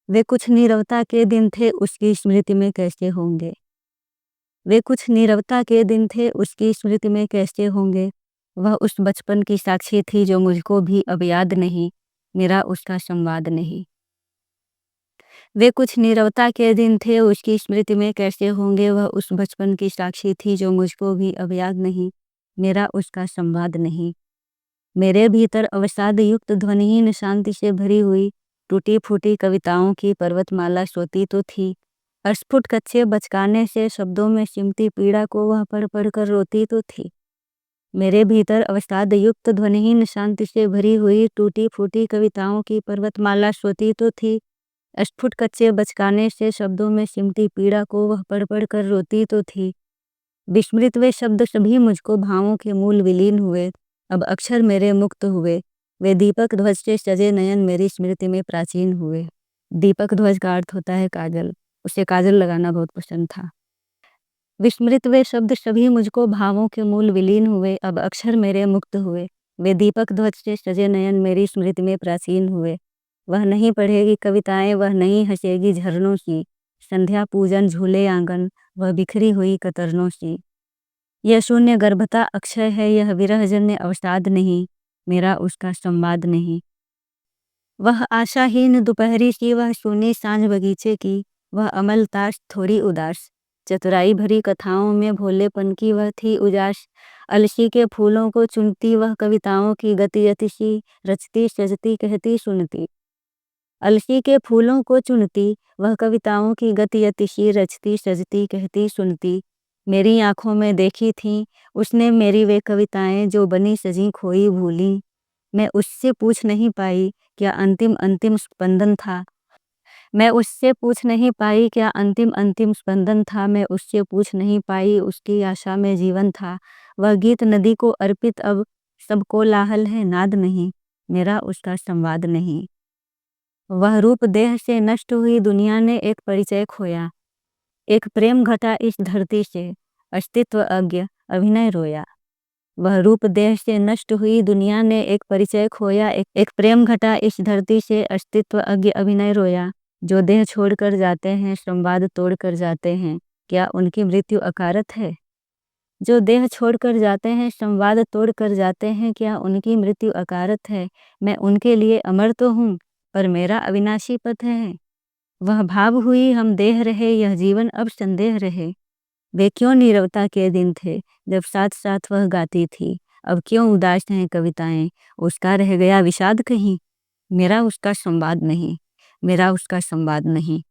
वे कुछ नीरवता के दिन थे उसकी स्मृति में कैसे होंगे। वे कुछ नीरवता के दिन थे उसकी स्मृति में कैसे होंगे। वह उस बचपन की साक्षी थी जो मुझको भी अब याद नहीं, मेरा उसका संवाद नहीं। वे कुछ नीरवता के दिन थे उसकी स्मृति में कैसे होंगे। वह उस बचपन की साक्षी थी जो मुझको भी अब याद नहीं, मेरा उसका संवाद नहीं। मेरे भीतर अवसाद युक्त ध्वनिहीन शांति से भरी हुई टूटी फूटी कविताओं की पर्वतमाला सोती तो थी। अस्फुट कच्चे बचकाने से शब्दों में सिमटी पीड़ा को वह पढ़ पढ़ कर रोती तो थी। मेरे भीतर अवसाद युक्त ध्वनिहीन शांति से भरी हुई टूटी फूटी कविताओं की पर्वतमाला सोती तो थी। अस्फुट कच्चे बचकाने से शब्दों में सिमटी पीड़ा को वह पढ़ पढ़ कर रोती तो थी। विस्मृत वे शब्द सभी मुझको भावों के मूल विलीन हुए, अब अक्षर मेरे मुक्त हुए। वे दीपक ध्वज से सजे नयन मेरी स्मृति में प्राचीन हुए। दीपक ध्वज का अर्थ होता है काजल। उसे काजल लगाना बहुत पसंद था। विस्मृत वे शब्द सभी मुझको भावों के मूल विलीन हुए, अब अक्षर मेरे मुक्त हुए। वे दीपक ध्वज से सजे नयन मेरी स्मृति में प्राचीन हुए। वह नहीं पढ़ेगी कविताएं, वह नहीं हंसेगी झरनों सी। संध्या पूजन झूले आंगन, वह बिखरी हुई कतरनों सी। यह शून्य गर्भता अक्षय है, यह विरहजन्य अवसाद नहीं, मेरा उसका संवाद नहीं। वह आशाहीन दोपहरी सी, वह सूनी सांझ बगीचे की, वह अमल ताश थोड़ी उदास। चतुराई भरी कथाओं में भोलेपन की वह थी उजास। अलसी के फूलों को चुनती वह कविताओं की गति अति सी, रचती सजती कहती सुनती। अलसी के फूलों को चुनती वह कविताओं की गति अति सी, रचती सजती कहती सुनती। मेरी आंखों में देखी थीं उसने मेरी वे कविताएं जो बनी सजी खोई भूली। मैं उससे पूछ नहीं पाई क्या अंतिम अंतिम स्पंदन था। मैं उससे पूछ नहीं पाई क्या अंतिम अंतिम स्पंदन था। मैं उससे पूछ नहीं पाई उसकी आशा में जीवन था। वह गीत नदी को अर्पित अब सबको लाहल है नाद नहीं, मेरा उसका संवाद नहीं। वह रूप देह से नष्ट हुई दुनिया ने एक परिचय खोया। एक प्रेम घटा इस धरती से, अस्तित्व अज्ञ अभिनय रोया। वह रूप देह से नष्ट हुई दुनिया ने एक परिचय खोया। एक प्रेम घटा इस धरती से, अस्तित्व अज्ञ अभिनय रोया। जो देह छोड़कर जाते हैं संवाद तोड़ कर जाते हैं, क्या उनकी मृत्यु अकारत है। जो देह छोड़कर जाते हैं संवाद तोड़ कर जाते हैं, क्या उनकी मृत्यु अकारत है। मैं उनके लिए अमर तो हूँ, पर मेरा अविनाशी पथ है। वह भाव हुई हम देह रहे, यह जीवन अब संदेह रहे। वे क्यों नीरवता के दिन थे जब साथ साथ वह गाती थी। अब क्यों उदास हैं कविताएं, उसका रह गया विषाद कहीं, मेरा उसका संवाद नहीं, मेरा उसका संवाद नहीं।